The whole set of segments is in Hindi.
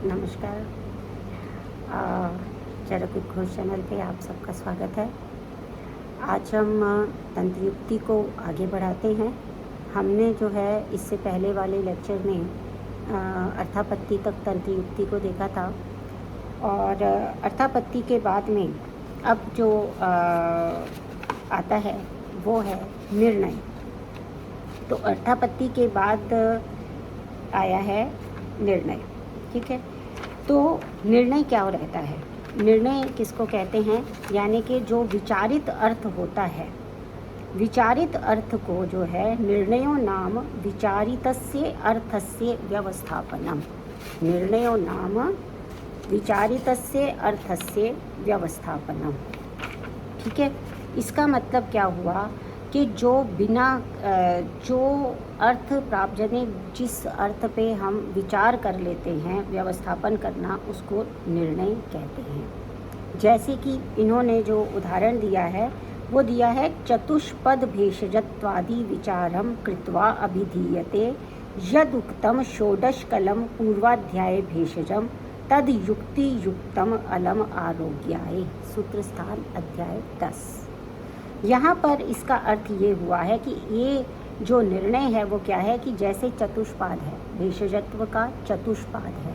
नमस्कार। चरक घोष चैनल पे आप सबका स्वागत है। आज हम तंत्र युक्ति को आगे बढ़ाते हैं। हमने जो है इससे पहले वाले लेक्चर में अर्थापत्ति तक तंत्र युक्ति को देखा था और अर्थापत्ति के बाद में अब जो आता है वो है निर्णय। तो अर्थापत्ति के बाद आया है निर्णय, ठीक है। तो निर्णय क्या रहता है? निर्णय किसको कहते हैं? यानी कि जो विचारित अर्थ होता है, विचारित अर्थ को जो है निर्णयो नाम विचारितस्य अर्थस्य व्यवस्थापनम। निर्णयो नाम विचारितस्य अर्थस्य व्यवस्थापनम, ठीक है। इसका मतलब क्या हुआ कि जो बिना जो अर्थ प्राप्त यानी जिस अर्थ पे हम विचार कर लेते हैं, व्यवस्थापन करना, उसको निर्णय कहते हैं। जैसे कि इन्होंने जो उदाहरण दिया है वो दिया है चतुष्पद भेषजत्वादि विचारम कृत्वा अभिधीयते यदुक्तम षोडशकलम पूर्वाध्याय भेषजम तद युक्ति युक्तम अलम आरोग्याय। सूत्र स्थान अध्याय 10। यहाँ पर इसका अर्थ ये हुआ है कि ये जो निर्णय है वो क्या है कि जैसे चतुष्पाद है, भेषजत्व का चतुष्पाद है।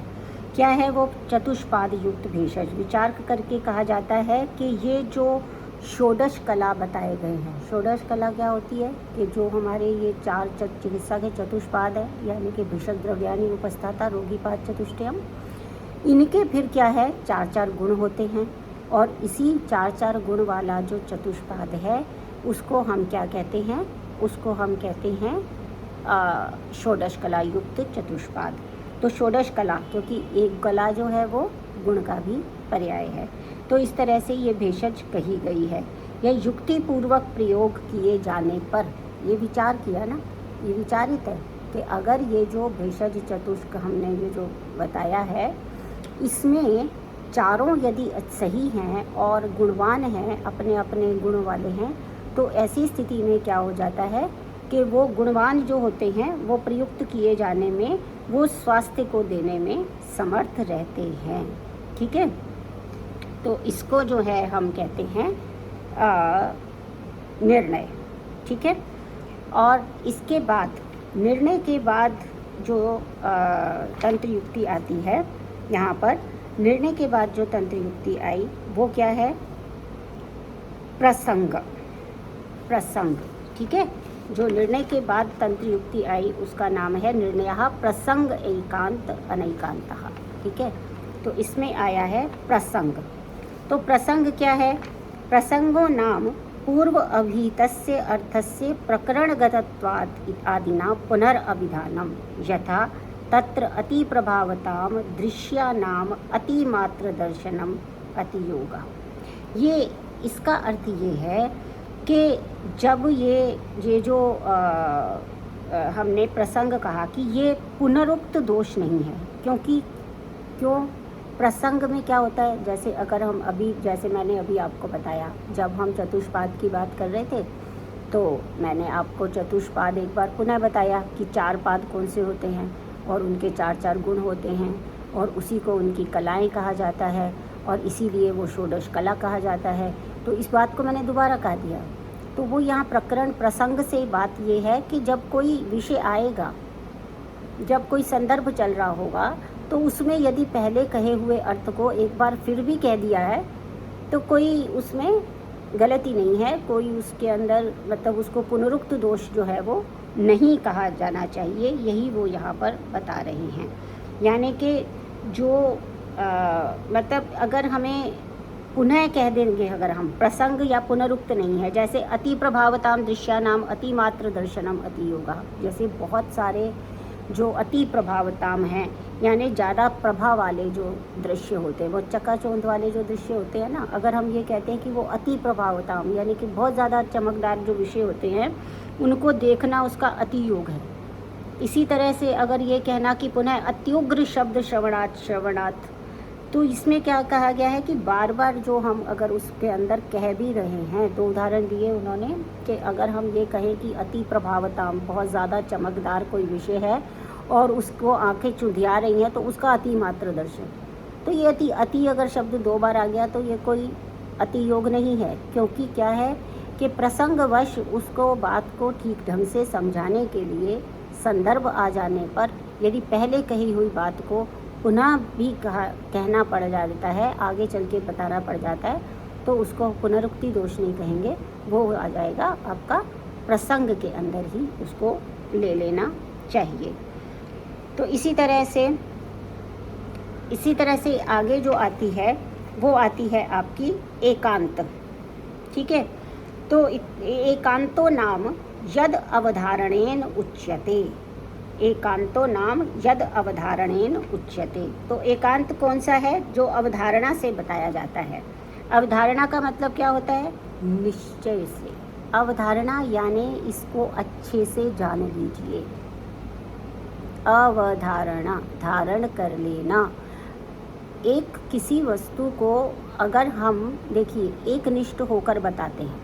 क्या है वो? चतुष्पाद युक्त भेषज। विचार करके कहा जाता है कि ये जो षोडश कला बताए गए हैं, षोडश कला क्या होती है कि जो हमारे ये चार चिकित्सा के चतुष्पाद है, यानी कि भिषक द्रव्यानि उपस्थाता रोगीपाद चतुष्टयम, इनके फिर क्या है, चार चार गुण होते हैं। और इसी चार चार गुण वाला जो चतुष्पाद है उसको हम क्या कहते हैं? उसको हम कहते हैं षोडश कला युक्त चतुष्पाद। तो षोडश कला, क्योंकि एक कला जो है वो गुण का भी पर्याय है, तो इस तरह से ये भेषज कही गई है। यह युक्ति पूर्वक प्रयोग किए जाने पर, ये विचार किया ना, ये विचारित है कि अगर ये जो भेषज चतुष्क हमने ये जो बताया है इसमें चारों यदि सही हैं और गुणवान हैं, अपने अपने गुण वाले हैं, तो ऐसी स्थिति में क्या हो जाता है कि वो गुणवान जो होते हैं वो प्रयुक्त किए जाने में, वो स्वास्थ्य को देने में समर्थ रहते हैं, ठीक है। तो इसको जो है हम कहते हैं निर्णय, ठीक है। और इसके बाद निर्णय के बाद जो तंत्र युक्ति आती है, यहाँ पर निर्णय के बाद जो तंत्र युक्ति आई वो क्या है? प्रसंग। प्रसंग, ठीक है। जो निर्णय के बाद तंत्र युक्ति आई उसका नाम है निर्णयः प्रसंग एकांत अनैकांतः, ठीक है। तो इसमें आया है प्रसंग। तो प्रसंग क्या है? प्रसंगो नाम पूर्व अभिहितस्य अर्थस्य प्रकरणगतत्वात् आदिना पुनरअभिधानम यथा तत्र अति प्रभावताम दृश्यानाम अतिमात्र दर्शनम अतियोगा। ये इसका अर्थ ये है कि जब ये जो हमने प्रसंग कहा कि ये पुनरुक्त दोष नहीं है, क्योंकि क्यों? प्रसंग में क्या होता है, जैसे अगर हम अभी, जैसे मैंने अभी आपको बताया, जब हम चतुष्पाद की बात कर रहे थे तो मैंने आपको चतुष्पाद एक बार पुनः बताया कि चार पाद कौन से होते हैं और उनके चार चार गुण होते हैं और उसी को उनकी कलाएं कहा जाता है और इसीलिए वो षोडश कला कहा जाता है। तो इस बात को मैंने दोबारा कह दिया। तो वो यहाँ प्रकरण प्रसंग से बात ये है कि जब कोई विषय आएगा, जब कोई संदर्भ चल रहा होगा, तो उसमें यदि पहले कहे हुए अर्थ को एक बार फिर भी कह दिया है तो कोई उसमें गलती नहीं है, कोई उसके अंदर मतलब उसको पुनरुक्त दोष जो है वो नहीं कहा जाना चाहिए। यही वो यहाँ पर बता रहे हैं। यानी कि जो मतलब अगर हमें पुनः कह देंगे, अगर हम प्रसंग या पुनरुक्त नहीं है, जैसे अति प्रभावताम दृश्यानाम अति मात्र दर्शनम अति योगा, जैसे बहुत सारे जो अति प्रभावताम हैं, यानी ज़्यादा प्रभाव वाले जो दृश्य होते हैं, वो चकाचौंध वाले जो दृश्य होते हैं ना, अगर हम ये कहते हैं कि वो अति प्रभावताम यानी कि बहुत ज़्यादा चमकदार जो विषय होते हैं उनको देखना उसका अति योग है। इसी तरह से अगर ये कहना कि पुनः अत्युग्र शब्द श्रवणात्, तो इसमें क्या कहा गया है कि बार बार जो हम अगर उसके अंदर कह भी रहे हैं, तो उदाहरण दिए उन्होंने कि अगर हम ये कहें कि अति प्रभावताम, बहुत ज़्यादा चमकदार कोई विषय है और उसको आंखें चुंधिया रही हैं, तो उसका अति मात्र दर्शन। तो ये अति अगर शब्द 2 बार आ गया तो ये कोई अति योग नहीं है, क्योंकि क्या है कि प्रसंगवश उसको बात को ठीक ढंग से समझाने के लिए संदर्भ आ जाने पर यदि पहले कही हुई बात को पुनः भी कहना पड़ जाता है, आगे चल के बताना पड़ जाता है, तो उसको पुनरुक्ति दोष नहीं कहेंगे, वो आ जाएगा आपका प्रसंग के अंदर ही उसको ले लेना चाहिए। तो इसी तरह से आगे जो आती है वो आती है आपकी एकांत। ठीक है, तो एकांतो नाम यद अवधारणेन उच्यते। एकांतो नाम यद अवधारणेन उच्यते। तो एकांत कौन सा है? जो अवधारणा से बताया जाता है। अवधारणा का मतलब क्या होता है? निश्चय से। अवधारणा यानी इसको अच्छे से जान लीजिए। अवधारणा, धारण कर लेना। एक किसी वस्तु को अगर हम देखिए एक निष्ठ होकर बताते हैं,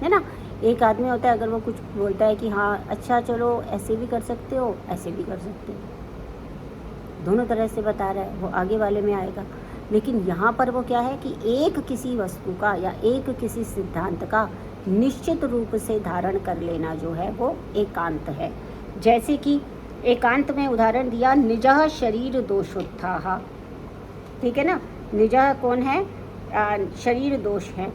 है ना। एक आदमी होता है, अगर वो कुछ बोलता है कि हाँ अच्छा चलो ऐसे भी कर सकते हो, ऐसे भी कर सकते हो, दोनों तरह से बता रहा है, वो आगे वाले में आएगा। लेकिन यहाँ पर वो क्या है कि एक किसी वस्तु का या एक किसी सिद्धांत का निश्चित रूप से धारण कर लेना जो है वो एकांत है। जैसे कि एकांत में उदाहरण दिया, निजः शरीर दोषोत्थाः। ठीक है ना, निजः कौन है? शरीर दोष है।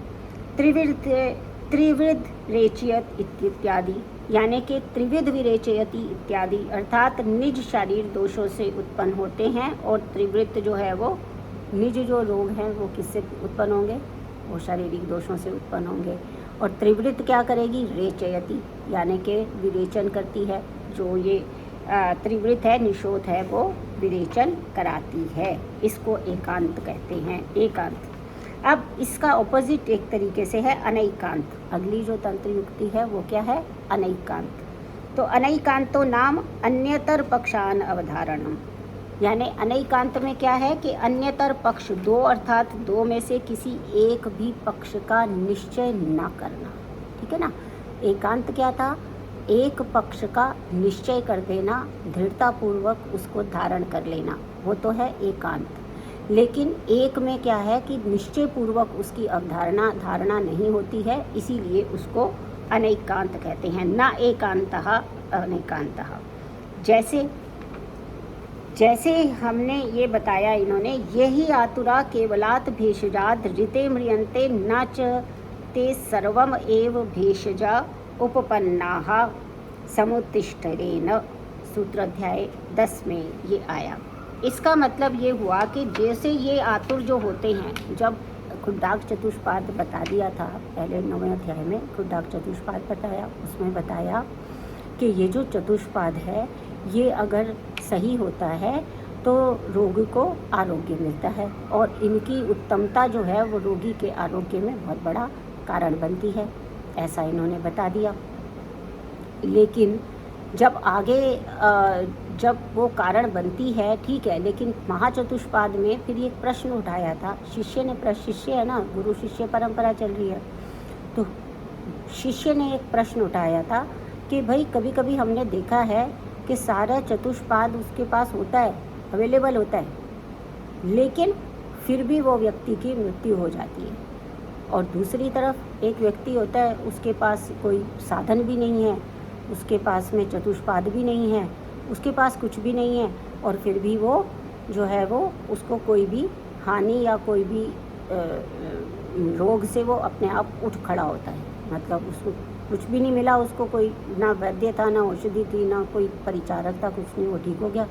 त्रिविध रेचयत इत्यादि, यानी कि त्रिविध विरेचयति इत्यादि, अर्थात निज शरीर दोषों से उत्पन्न होते हैं। और त्रिवृत्त जो है वो निज जो रोग हैं वो किससे उत्पन्न होंगे? वो शारीरिक दोषों से उत्पन्न होंगे। और त्रिवृत्त क्या करेगी? रेचयति, यानी कि विरेचन करती है। जो ये त्रिवृत्त है, निषोध है, वो विरेचन कराती है। इसको एकांत कहते हैं, एकांत। अब इसका ऑपोजिट एक तरीके से है अनैकांत। अगली जो तंत्र युक्ति है वो क्या है? अनैकांत। तो अनैकांतो नाम अन्यतर पक्षान अवधारणम, यानी अनैकांत में क्या है कि अन्यतर पक्ष, दो अर्थात दो में से किसी एक भी पक्ष का निश्चय न करना। ठीक है ना। एकांत क्या था? एक पक्ष का निश्चय कर देना, दृढ़तापूर्वक उसको धारण कर लेना, वो तो है एकांत। लेकिन एक में क्या है कि निश्चय पूर्वक उसकी अवधारणा धारणा नहीं होती है, इसीलिए उसको अनैकांत कहते हैं। न एकांतः अनैकांतः। जैसे हमने ये बताया, इन्होंने यही आतुरा केवलात् भेषजाद ऋते म्रियन्ते न च ते सर्वम एव भेषजा उपपन्नाः समुत्तिष्ठरेण। सूत्राध्याय 10 में ये आया। इसका मतलब ये हुआ कि जैसे ये आतुर जो होते हैं, जब खुड्डाक चतुष्पाद बता दिया था पहले 9वें अध्याय में, खुड्डाक चतुष्पाद बताया, उसमें बताया कि ये जो चतुष्पाद है ये अगर सही होता है तो रोगी को आरोग्य मिलता है, और इनकी उत्तमता जो है वो रोगी के आरोग्य में बहुत बड़ा कारण बनती है, ऐसा इन्होंने बता दिया। लेकिन जब आगे जब वो कारण बनती है, ठीक है, लेकिन महाचतुष्पाद में फिर एक प्रश्न उठाया था शिष्य ने। शिष्य है ना, गुरु शिष्य परंपरा चल रही है, तो शिष्य ने एक प्रश्न उठाया था कि भाई कभी कभी हमने देखा है कि सारा चतुष्पाद उसके पास होता है, अवेलेबल होता है, लेकिन फिर भी वो व्यक्ति की मृत्यु हो जाती है। और दूसरी तरफ एक व्यक्ति होता है, उसके पास कोई साधन भी नहीं है, उसके पास में चतुष्पाद भी नहीं है, उसके पास कुछ भी नहीं है, और फिर भी वो जो है वो उसको कोई भी हानि या कोई भी रोग से वो अपने आप उठ खड़ा होता है। मतलब उसको कुछ भी नहीं मिला, उसको कोई ना वैद्य था, ना औषधि थी, ना कोई परिचारक था, कुछ नहीं, वो ठीक हो गया।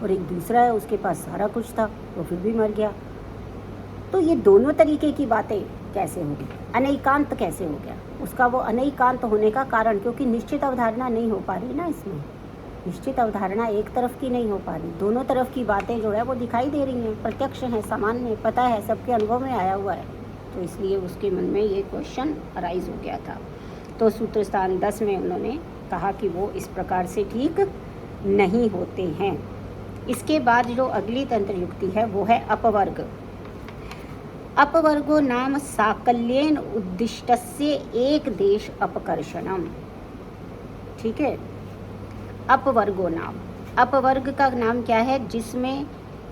और एक दूसरा है, उसके पास सारा कुछ था, वो फिर भी मर गया। तो ये दोनों तरीके की बातें कैसे हो गई? अनैकांत कैसे हो गया? उसका वो अनैकांत होने का कारण, क्योंकि निश्चित अवधारणा नहीं हो पा रही ना, इसमें निश्चित अवधारणा एक तरफ की नहीं हो पा रही, दोनों तरफ की बातें जो है वो दिखाई दे रही हैं, प्रत्यक्ष हैं, सामान्य पता है, सबके अनुभव में आया हुआ है। तो इसलिए उसके मन में ये क्वेश्चन अराइज हो गया था। तो सूत्र स्थान 10 में उन्होंने कहा कि वो इस प्रकार से ठीक नहीं होते हैं। इसके बाद जो अगली तंत्र युक्ति है वो है अपवर्ग। अपवर्गो नाम साकल्येन उद्दिष्टस्य एक देश अपकर्षणम। ठीक है, अपवर्गो नाम, अपवर्ग का नाम क्या है? जिसमें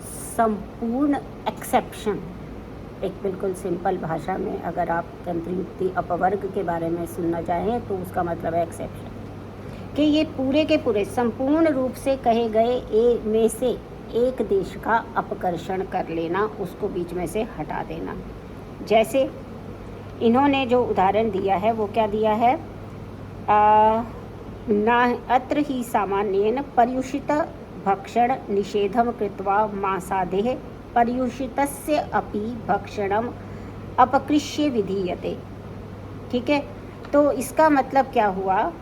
संपूर्ण एक्सेप्शन, एक बिल्कुल सिंपल भाषा में अगर आप तंत्रयुक्ति अपवर्ग के बारे में सुनना चाहें तो उसका मतलब है एक्सेप्शन, कि ये पूरे के पूरे संपूर्ण रूप से कहे गए में से एक देश का अपकर्षण कर लेना, उसको बीच में से हटा देना। जैसे इन्होंने जो उदाहरण दिया है वो क्या दिया है? ना अत्र ही सामान्येन पर्युषित भक्षण निषेधम कृत्वा मांसादेह पर्युषितस्य अपि भक्षणम अपकृष्य विधीयते। ठीक है, तो इसका मतलब क्या हुआ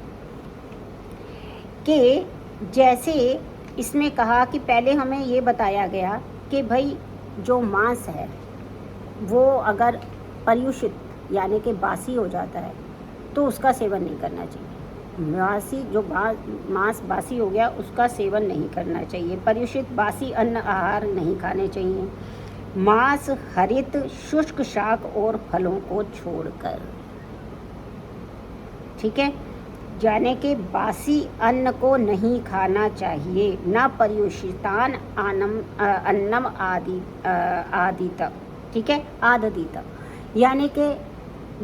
कि जैसे इसमें कहा कि पहले हमें ये बताया गया कि भाई जो मांस है वो अगर पर्युषित यानी कि बासी हो जाता है तो उसका सेवन नहीं करना चाहिए। मांस बासी हो गया उसका सेवन नहीं करना चाहिए। पर्युषित बासी अन्न आहार नहीं खाने चाहिए। मांस, हरित, शुष्क शाक और फलों को छोड़कर। ठीक है, यानी कि बासी अन्न को नहीं खाना चाहिए, ना पर्युषितान अन्नम आदित। ठीक है, आददित, यानी कि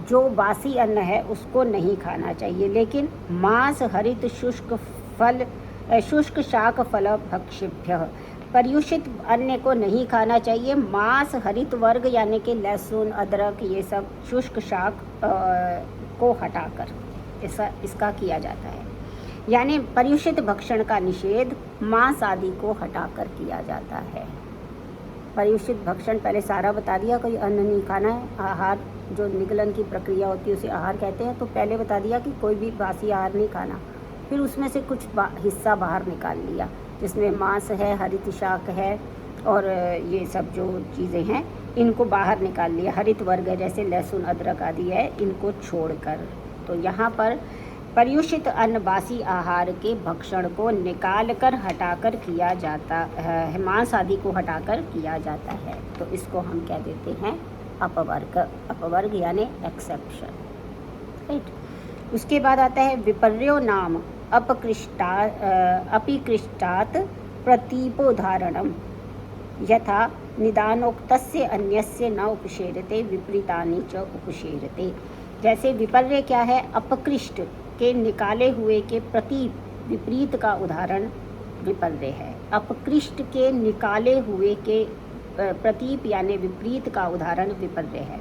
जो बासी अन्न है उसको नहीं खाना चाहिए, लेकिन मांस, हरित, शुष्क शाक फल भक्षिभ्य, पर्युषित अन्न को नहीं खाना चाहिए। मांस, हरित वर्ग यानी कि लहसुन, अदरक, ये सब शुष्क शाक को हटाकर इसका किया जाता है। यानी पर्युषित भक्षण का निषेध मांस आदि को हटाकर किया जाता है। पर्युषित भक्षण पहले सारा बता दिया, कोई अन्न नहीं खाना है। आहार जो निगलन की प्रक्रिया होती है उसे आहार कहते हैं, तो पहले बता दिया कि कोई भी बासी आहार नहीं खाना। फिर उसमें से कुछ हिस्सा बाहर निकाल लिया, जिसमें मांस है, हरित शाक है और ये सब जो चीज़ें हैं इनको बाहर निकाल लिया। हरित वर्ग है जैसे लहसुन, अदरक आदि है, इनको छोड़कर। तो यहाँ पर पर्युषित अन्न बासी आहार के भक्षण को निकाल कर हटाकर किया जाता है, मांस आदि को हटाकर किया जाता है। तो इसको हम क्या देते हैं? अपवर्ग। अपवर्ग यानी एक्सेप्शन। राइट। उसके बाद आता है विपर्यो नाम अपिकृष्टात् प्रतीपोदाहरणम यथा निदानोक्तस्य अन्यस्य न उपसेरते विपरीतानि च उपसेरते। जैसे विपर्य क्या है? अपकृष्ट के निकाले हुए के प्रतीप, विपरीत का उदाहरण विपर्य है। अपकृष्ट के निकाले हुए के प्रतीप यानी विपरीत का उदाहरण विपर्य है।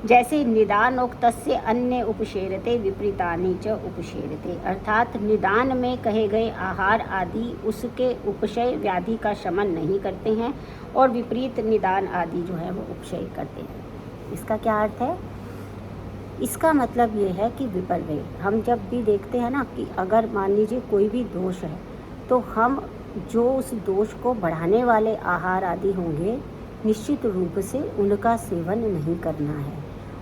जैसे निदानोक्तस्य अन्य उपसेरते विपरीतानि च उपसेरते, अर्थात निदान में कहे गए आहार आदि उसके उपशय व्याधि का शमन नहीं करते हैं और विपरीत निदान आदि जो है वो उपशय करते हैं। इसका क्या अर्थ है? इसका मतलब ये है कि विपर्य, हम जब भी देखते हैं ना कि अगर मान लीजिए कोई भी दोष है तो हम जो उस दोष को बढ़ाने वाले आहार आदि होंगे निश्चित रूप से उनका सेवन नहीं करना है,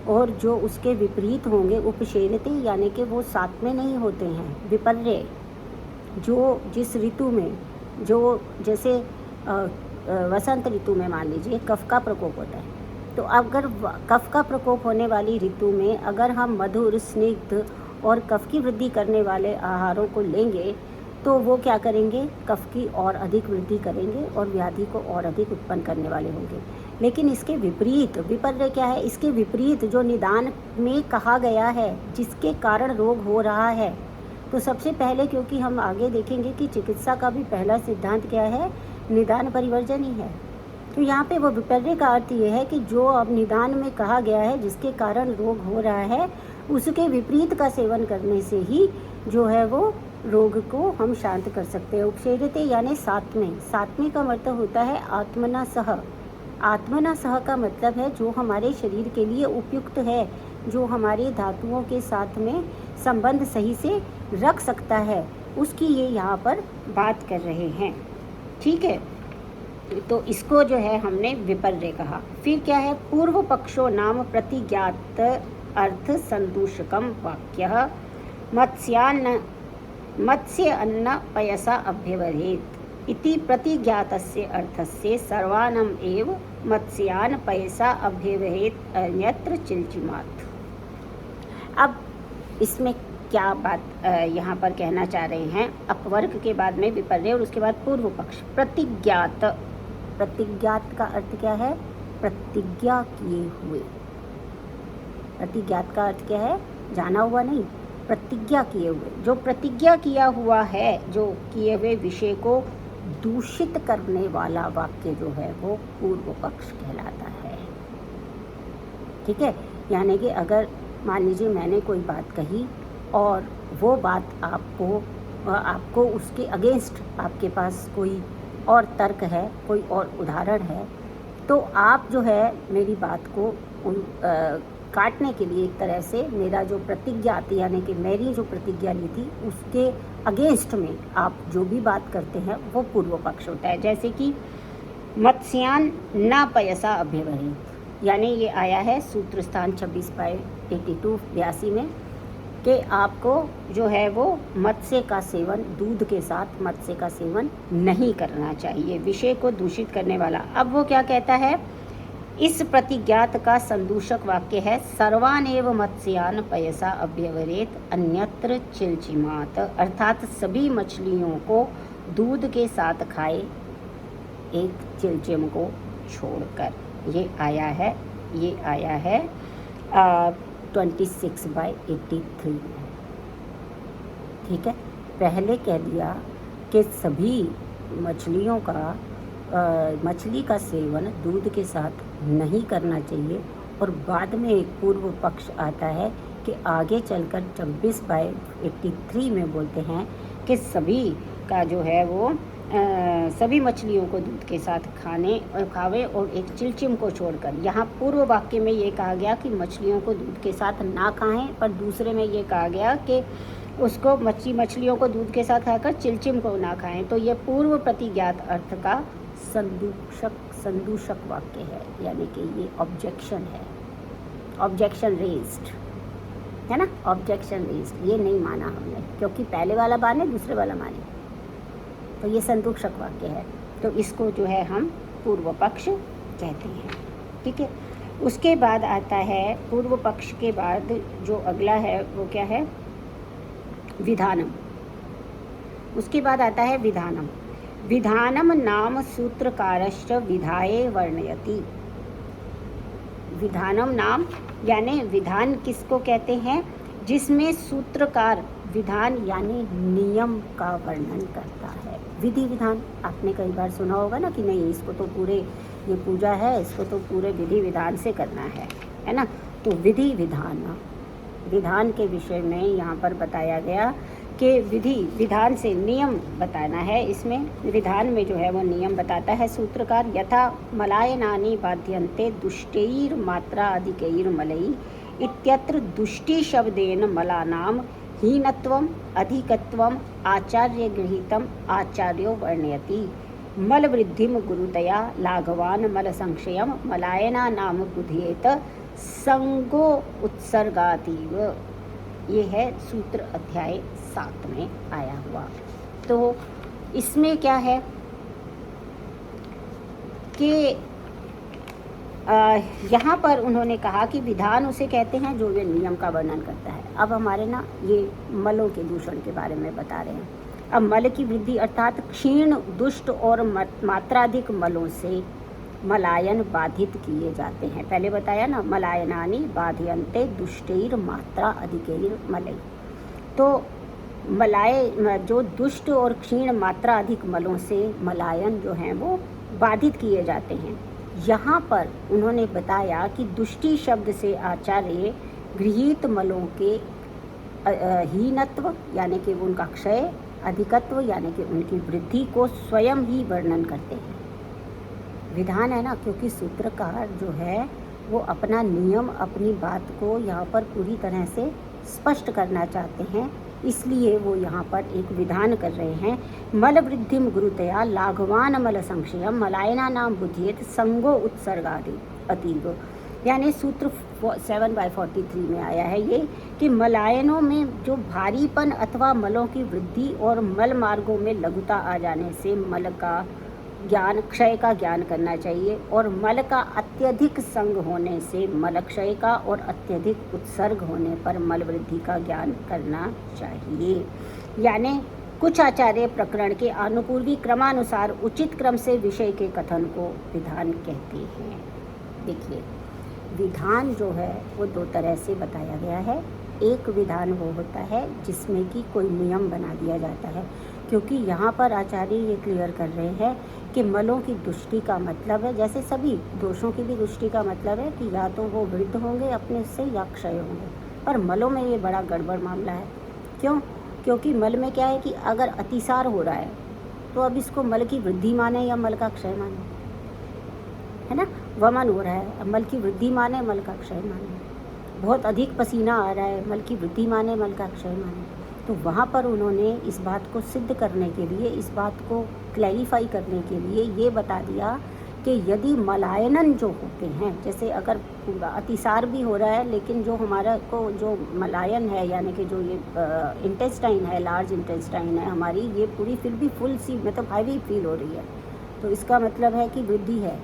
और जो उसके विपरीत होंगे उपसेरते यानी कि वो साथ में नहीं होते हैं। विपर्य जो जिस ऋतु में, जो जैसे वसंत ऋतु में मान लीजिए कफ का प्रकोप होता है, तो अगर कफ का प्रकोप होने वाली ऋतु में अगर हम मधुर, स्निग्ध और कफ की वृद्धि करने वाले आहारों को लेंगे तो वो क्या करेंगे? कफ की और अधिक वृद्धि करेंगे और व्याधि को और अधिक उत्पन्न करने वाले होंगे। लेकिन इसके विपरीत विपर्य क्या है? इसके विपरीत जो निदान में कहा गया है जिसके कारण रोग हो रहा है, तो सबसे पहले, क्योंकि हम आगे देखेंगे कि चिकित्सा का भी पहला सिद्धांत क्या है? निदान परिवर्जन ही है। तो यहाँ पे वो विपर्य का अर्थ ये है कि जो अब निदान में कहा गया है जिसके कारण रोग हो रहा है उसके विपरीत का सेवन करने से ही जो है वो रोग को हम शांत कर सकते हैं। उपसेरते यानी साथ में। साथ में का मतलब होता है आत्मना सह। आत्मना सह का मतलब है जो हमारे शरीर के लिए उपयुक्त है, जो हमारे धातुओं के साथ में संबंध सही से रख सकता है, उसकी ये यहाँ पर बात कर रहे हैं। ठीक है, तो इसको जो है हमने विपर्य कहा। फिर क्या है? पूर्व पक्षो नाम प्रतिज्ञात अर्थ संदूषकम वाक्य मत्स्य अन्न पयसा अभ्यवहेत् इति प्रतिज्ञातस्य अर्थस्य सर्वानम एव मत्स्यान पयसा अभ्यवहेत् अन्यत्र चिल्चिमात्। अब इसमें क्या बात यहाँ पर कहना चाह रहे हैं। अपवर्ग के बाद में विपर्य और उसके बाद पूर्व पक्ष। प्रतिज्ञात, प्रतिज्ञात का अर्थ क्या है? प्रतिज्ञा किए हुए। प्रतिज्ञात का अर्थ क्या है? जाना हुआ नहीं, प्रतिज्ञा किए हुए। जो प्रतिज्ञा किया हुआ है, जो किए हुए विषय को दूषित करने वाला वाक्य जो है वो पूर्व पक्ष कहलाता है। ठीक है, यानी कि अगर मान लीजिए मैंने कोई बात कही और वो बात आपको उसके अगेंस्ट आपके पास कोई और तर्क है, कोई और उदाहरण है, तो आप जो है मेरी बात को काटने के लिए एक तरह से मेरा जो प्रतिज्ञा आती, यानी कि मेरी जो प्रतिज्ञा ली थी उसके अगेंस्ट में आप जो भी बात करते हैं वो पूर्व पक्ष होता है। जैसे कि मत्स्यान न पयसा अभ्यवहित, यानी ये आया है सूत्र स्थान 26/82 में कि आपको जो है वो मत्स्य का सेवन, दूध के साथ मत्स्य का सेवन नहीं करना चाहिए, विषय को दूषित करने वाला। अब वो क्या कहता है? इस प्रतिज्ञात का संदूषक वाक्य है सर्वानेव मत्स्यान पयसा अभ्यवरेत अन्यत्र चिलचिमात, अर्थात सभी मछलियों को दूध के साथ खाए एक चिलचिम को छोड़कर। ये आया है 26/83 में। ठीक है, पहले कह दिया कि सभी मछलियों का मछली का सेवन दूध के साथ नहीं करना चाहिए, और बाद में एक पूर्व पक्ष आता है कि आगे चलकर 26/83 में बोलते हैं कि सभी का जो है वो सभी मछलियों को दूध के साथ खावे और एक चिलचिम को छोड़कर। यहाँ पूर्व वाक्य में ये कहा गया कि मछलियों को दूध के साथ ना खाएं, पर दूसरे में ये कहा गया कि उसको मछलियों को दूध के साथ खाकर चिलचिम को ना खाएं। तो ये पूर्व प्रतिज्ञात अर्थ का संदूषक वाक्य है, यानी कि ये ऑब्जेक्शन है, ऑब्जेक्शन रेज्ड है ना, ऑब्जेक्शन रेज्ड। ये नहीं माना हमने, क्योंकि पहले वाला माने दूसरे वाला माने, तो ये संदूषक वाक्य है, तो इसको जो है हम पूर्व पक्ष कहते हैं। ठीक है, उसके बाद आता है पूर्व पक्ष के बाद जो अगला है वो क्या है? विधानम। उसके बाद आता है विधानम। विधानम नाम सूत्रकारश्च विधाये वर्णयति। विधानम नाम यानी विधान किसको कहते हैं? जिसमें सूत्रकार विधान यानी नियम का वर्णन करता है। विधि विधान आपने कई बार सुना होगा ना कि नहीं, इसको तो पूरे, ये पूजा है, इसको तो पूरे विधि विधान से करना है ना। तो विधि विधान के विषय में यहाँ पर बताया गया कि विधि विधान से नियम बताना है। इसमें विधान में जो है वो नियम बताता है सूत्रकार। यथा मलायनानि बाध्यन्ते दुष्टैर मात्रा अधिकैर मलई इत्यत्र दुष्टि शब्देन मलानाम हीनत्वम अधिकत्वम आचार्य गृहीतम आचार्यो वर्णयति। मल वृद्धिम गुरुतया लाघवान मल संक्षयम मलायना नाम बुध्येत संगो उत्सर्गातीव। ये है सूत्र अध्याय 7 में आया हुआ। तो इसमें क्या है कि यहाँ पर उन्होंने कहा कि विधान उसे कहते हैं जो वे नियम का वर्णन करता है। अब हमारे ना ये मलों के दूषण के बारे में बता रहे हैं। अब मल की वृद्धि अर्थात क्षीण, दुष्ट और मात्राधिक मलों से मलायन बाधित किए जाते हैं। पहले बताया ना, मलायनानि बाध्यन्ते दुष्टैर मात्रा अधिकैर मलई। तो जो दुष्ट और क्षीण मात्रा अधिक मलों से मलायन जो हैं वो बाधित किए जाते हैं। यहाँ पर उन्होंने बताया कि दुष्टि शब्द से आचार्य गृहीत मलों के हीनत्व यानी कि उनका क्षय, अधिकत्व यानी कि उनकी वृद्धि को स्वयं ही वर्णन करते हैं। विधान है ना, क्योंकि सूत्रकार जो है वो अपना नियम, अपनी बात को यहाँ पर पूरी तरह से स्पष्ट करना चाहते हैं, इसलिए वो यहाँ पर एक विधान कर रहे हैं। मल वृद्धिम गुरुतया लाघवान मल संक्षयम मलायना नाम बुध्येत संगो उत्सर्गादि अतीव। यानी सूत्र 7/43 में आया है ये कि मलायनों में जो भारीपन अथवा मलों की वृद्धि और मल मार्गों में लघुता आ जाने से मल का ज्ञान, क्षय का ज्ञान करना चाहिए। और मल का अत्यधिक संग होने से मल क्षय का और अत्यधिक उत्सर्ग होने पर मल वृद्धि का ज्ञान करना चाहिए। यानी कुछ आचार्य प्रकरण के अनुपूर्वी क्रमानुसार उचित क्रम से विषय के कथन को विधान कहते हैं। देखिए, विधान जो है वो दो तरह से बताया गया है। एक विधान वो होता है जिसमें कि कोई नियम बना दिया जाता है, क्योंकि यहाँ पर आचार्य ये क्लियर कर रहे हैं कि मलों की दुष्टि का मतलब है, जैसे सभी दोषों की भी दुष्टि का मतलब है कि या तो वो वृद्ध होंगे अपने से या क्षय होंगे, पर मलों में ये बड़ा गड़बड़ मामला है। क्यों? क्योंकि मल में क्या है कि अगर अतिसार हो रहा है तो अब इसको मल की वृद्धि माने या मल का क्षय माने, है ना। वमन हो रहा है, अब मल की वृद्धि माने मल का क्षय माने। बहुत अधिक पसीना आ रहा है, मल की वृद्धि माने मल का क्षय माने। तो वहाँ पर उन्होंने इस बात को सिद्ध करने के लिए, इस बात को क्लैरिफाई करने के लिए ये बता दिया कि यदि मलायनन जो होते हैं, जैसे अगर अतिसार भी हो रहा है लेकिन जो हमारा को जो मलायन है, यानी कि जो ये इंटेस्टाइन है, लार्ज इंटेस्टाइन है हमारी, ये पूरी फिर भी फुल सी मतलब हैवी फील हो रही है, तो इसका मतलब है कि वृद्धि है।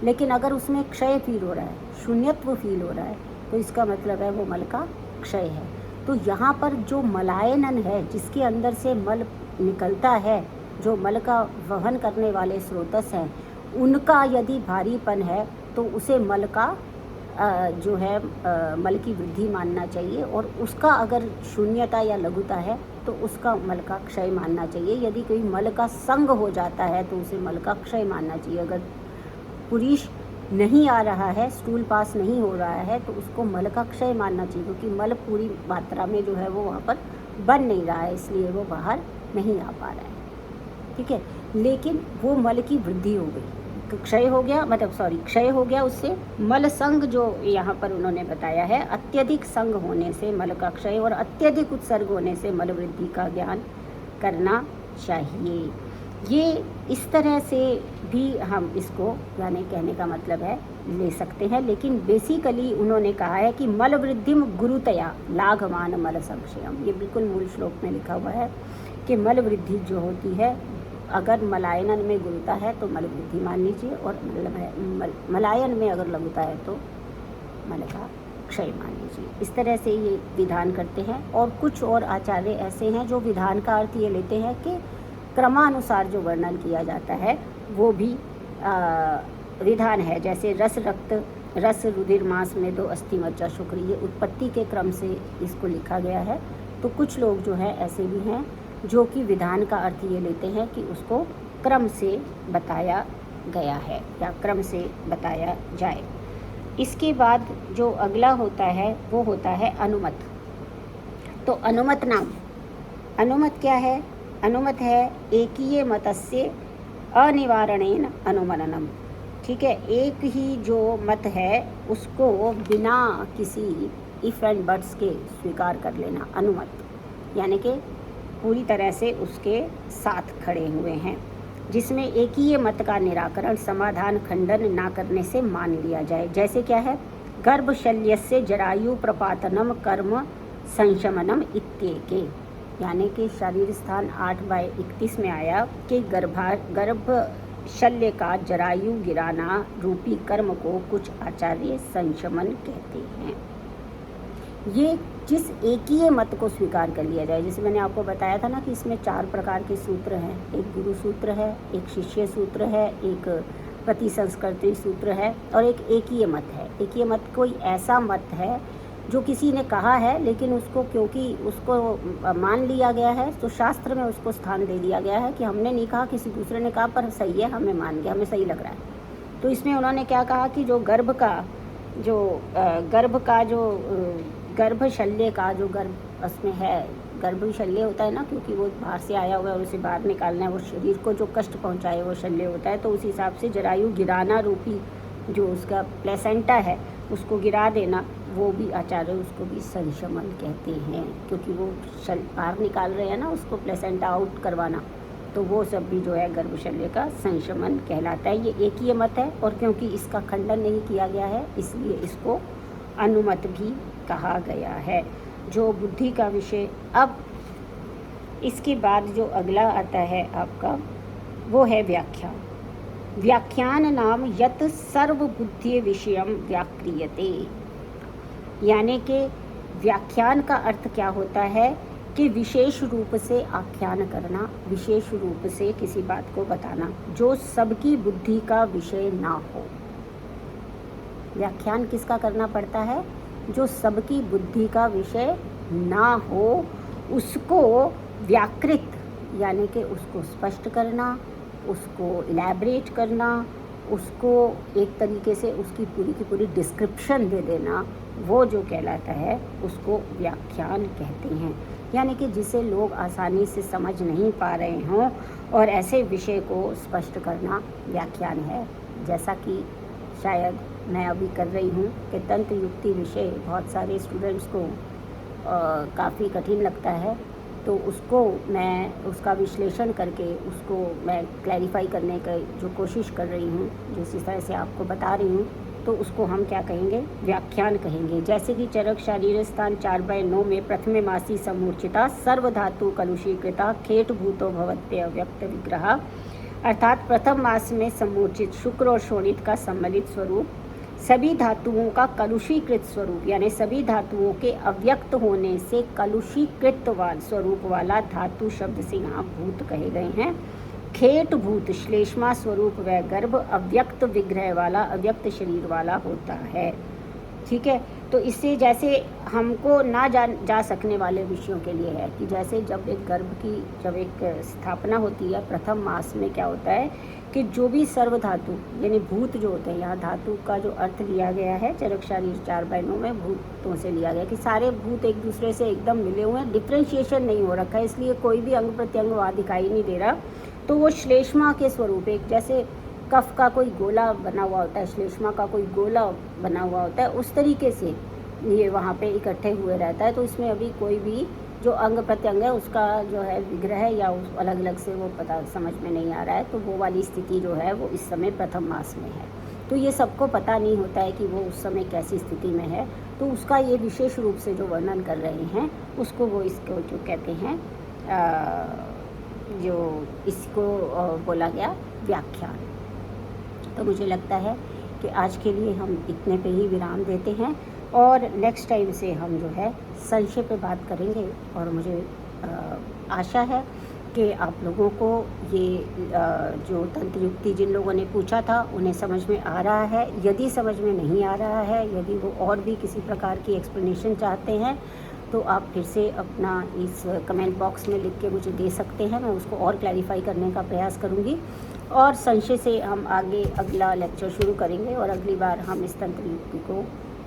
लेकिन अगर उसमें क्षय फील हो रहा है, शून्यत्व फील हो रहा है, तो इसका मतलब है वो मल का क्षय है। तो यहाँ पर जो मलायनन है, जिसके अंदर से मल निकलता है, जो मल का वहन करने वाले स्रोतस हैं, उनका यदि भारीपन है तो उसे मल का जो है मल की वृद्धि मानना चाहिए, और उसका अगर शून्यता या लघुता है तो उसका मल का क्षय मानना चाहिए। यदि कोई मल का संग हो जाता है तो उसे मल का क्षय मानना चाहिए। अगर पुरुष नहीं आ रहा है, स्टूल पास नहीं हो रहा है, तो उसको मल का क्षय मानना चाहिए, क्योंकि मल पूरी मात्रा में जो है वो वहाँ पर बन नहीं रहा है, इसलिए वो बाहर नहीं आ पा रहा है। ठीक है, लेकिन वो मल की वृद्धि हो गई, क्षय हो गया, मतलब क्षय हो गया उससे। मल संग जो यहाँ पर उन्होंने बताया है, अत्यधिक संग होने से मल का क्षय और अत्यधिक उत्सर्ग होने से मल वृद्धि का ज्ञान करना चाहिए। ये इस तरह से भी हम इसको यानी कहने का मतलब है ले सकते हैं, लेकिन बेसिकली उन्होंने कहा है कि मल वृद्धिम गुरुतया लाघवान मल संक्षयम। ये बिल्कुल मूल श्लोक में लिखा हुआ है कि मल वृद्धि जो होती है, अगर मलायनन में गुरुता है तो मल वृद्धि माननी चाहिए, और मलायन में अगर लघुता है तो मल का क्षय माननी चाहिए। इस तरह से ये विधान करते हैं। और कुछ और आचार्य ऐसे हैं जो विधान का अर्थ ये लेते हैं कि क्रमानुसार जो वर्णन किया जाता है वो भी विधान है। जैसे रस रक्त रस रुधिर मांस में दो अस्थि मज्जा शुक्र, ये उत्पत्ति के क्रम से इसको लिखा गया है। तो कुछ लोग जो है ऐसे भी हैं जो कि विधान का अर्थ ये लेते हैं कि उसको क्रम से बताया गया है या क्रम से बताया जाए। इसके बाद जो अगला होता है वो होता है अनुमत। तो अनुमत नाम, अनुमत क्या है? अनुमत है एकीय मतस्य अनिवारणेन अनुमननम। ठीक है, एक ही जो मत है उसको बिना किसी इफ एंड बट्स के स्वीकार कर लेना, अनुमत, यानी कि पूरी तरह से उसके साथ खड़े हुए हैं, जिसमें एक ही मत का निराकरण समाधान खंडन ना करने से मान लिया जाए। जैसे क्या है? गर्भशल्यस्य जरायु प्रपातनम कर्म संशमनम इत्येके, यानी कि शरीर स्थान 8/31 में आया कि गर्भशल्य का जरायु गिराना रूपी कर्म को कुछ आचार्य संशमन कहते हैं। ये जिस एकीय मत को स्वीकार कर लिया जाए, जैसे मैंने आपको बताया था ना कि इसमें 4 प्रकार के सूत्र हैं। एक गुरु सूत्र है, एक शिष्य सूत्र है, एक प्रतिसंस्कृति सूत्र है, और एक एकीय मत है। एकीय मत कोई ऐसा मत है जो किसी ने कहा है, लेकिन उसको क्योंकि उसको मान लिया गया है तो शास्त्र में उसको स्थान दे दिया गया है कि हमने नहीं कहा, किसी दूसरे ने कहा, पर सही है, हमें मान गया, हमें सही लग रहा है। तो इसमें उन्होंने क्या कहा कि जो गर्भशल्य का जो गर्भ उसमें है, गर्भशल्य होता है ना, क्योंकि वो बाहर से आया हुआ है और उसे बाहर निकालना है, वो शरीर को जो कष्ट पहुंचाए वो शल्य होता है। तो उस हिसाब से जरायु गिराना रूपी जो उसका प्लेसेंटा है उसको गिरा देना, वो भी आचार्य उसको भी संशमन कहते हैं, क्योंकि वो बाहर निकाल रहे हैं ना, उसको प्लेसेंटा आउट करवाना, तो वो सब भी जो है गर्भशल्य का संशमन कहलाता है। ये एक ही मत है, और क्योंकि इसका खंडन नहीं किया गया है इसलिए इसको अनुमत भी कहा गया है, जो बुद्धि का विषय। अब इसके बाद जो अगला आता है आपका वो है व्याख्यान। व्याख्यान नाम यत सर्वबुद्धि विषयम व्याक्रियते, यानी कि व्याख्यान का अर्थ क्या होता है कि विशेष रूप से आख्यान करना, विशेष रूप से किसी बात को बताना जो सबकी बुद्धि का विषय ना हो। व्याख्यान किसका करना पड़ता है? जो सबकी बुद्धि का विषय ना हो, उसको व्याकृत यानी कि उसको स्पष्ट करना, उसको इलैबोरेट करना, उसको एक तरीके से उसकी पूरी की पूरी डिस्क्रिप्शन दे देना, वो जो कहलाता है उसको व्याख्यान कहते हैं। यानी कि जिसे लोग आसानी से समझ नहीं पा रहे हों और ऐसे विषय को स्पष्ट करना व्याख्यान है। जैसा कि शायद मैं अभी कर रही हूँ कि तंत्र युक्ति विषय बहुत सारे स्टूडेंट्स को काफ़ी कठिन लगता है, तो उसको मैं उसका विश्लेषण करके उसको मैं क्लैरिफाई करने की जो कोशिश कर रही हूँ, जिस तरह से आपको बता रही हूँ, तो उसको हम क्या कहेंगे? व्याख्यान कहेंगे। जैसे कि चरक शारीर स्थान 4/9 में प्रथमे मासी समूर्चिता सर्वधातु कलुषीकृता खेट भूतो भवत्य अव्यक्त विग्रह, अर्थात प्रथम मास में समूर्चित शुक्र और शोणित का सम्मिलित स्वरूप, सभी धातुओं का कलुषीकृत स्वरूप यानी सभी धातुओं के अव्यक्त होने से कलुषीकृत स्वरूप वाला धातु शब्द से यहाँ भूत कहे गए हैं। खेट भूत श्लेष्मा स्वरूप व गर्भ अव्यक्त विग्रह वाला, अव्यक्त शरीर वाला होता है। ठीक है, तो इससे जैसे हमको ना जा सकने वाले विषयों के लिए है कि जैसे जब एक गर्भ की जब एक स्थापना होती है प्रथम मास में, क्या होता है कि जो भी सर्व धातु यानी भूत जो होते हैं, यहाँ धातु का जो अर्थ लिया गया है चरक शारीर 4/9 में भूतों से लिया गया कि सारे भूत एक दूसरे से एकदम मिले हुए हैं, डिफ्रेंशिएशन नहीं हो रखा है, इसलिए कोई भी अंग प्रत्यंग वहाँ दिखाई नहीं दे रहा। तो वो श्लेष्मा के स्वरूप, एक जैसे कफ का कोई गोला बना हुआ होता है, श्लेष्मा का कोई गोला बना हुआ होता है, उस तरीके से ये वहाँ पे इकट्ठे हुए रहता है। तो इसमें अभी कोई भी जो अंग प्रत्यंग है उसका जो है विग्रह या उस अलग अलग से वो पता समझ में नहीं आ रहा है, तो वो वाली स्थिति जो है वो इस समय प्रथम मास में है। तो ये सबको पता नहीं होता है कि वो उस समय कैसी स्थिति में है, तो उसका ये विशेष रूप से जो वर्णन कर रहे हैं उसको वो इसको जो कहते हैं जो इसको बोला गया व्याख्यान। तो मुझे लगता है कि आज के लिए हम इतने पे ही विराम देते हैं और नेक्स्ट टाइम से हम जो है संशय पे बात करेंगे। और मुझे आशा है कि आप लोगों को ये जो तंत्र युक्ति जिन लोगों ने पूछा था उन्हें समझ में आ रहा है। यदि समझ में नहीं आ रहा है, यदि वो और भी किसी प्रकार की एक्सप्लेनेशन चाहते हैं, तो आप फिर से अपना इस कमेंट बॉक्स में लिख के मुझे दे सकते हैं, मैं उसको और क्लैरिफाई करने का प्रयास करूँगी। और संशय से हम आगे अगला लेक्चर शुरू करेंगे और अगली बार हम इस तंत्र युक्ति को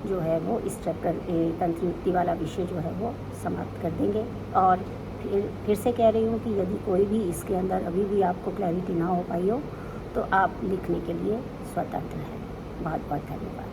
जो है वो इस चैप्टर तंत्र युक्ति वाला विषय जो है वो समाप्त कर देंगे। और फिर से कह रही हूँ कि यदि कोई भी इसके अंदर अभी भी आपको क्लैरिटी ना हो पाई हो तो आप लिखने के लिए स्वतंत्र हैं। बहुत बहुत धन्यवाद।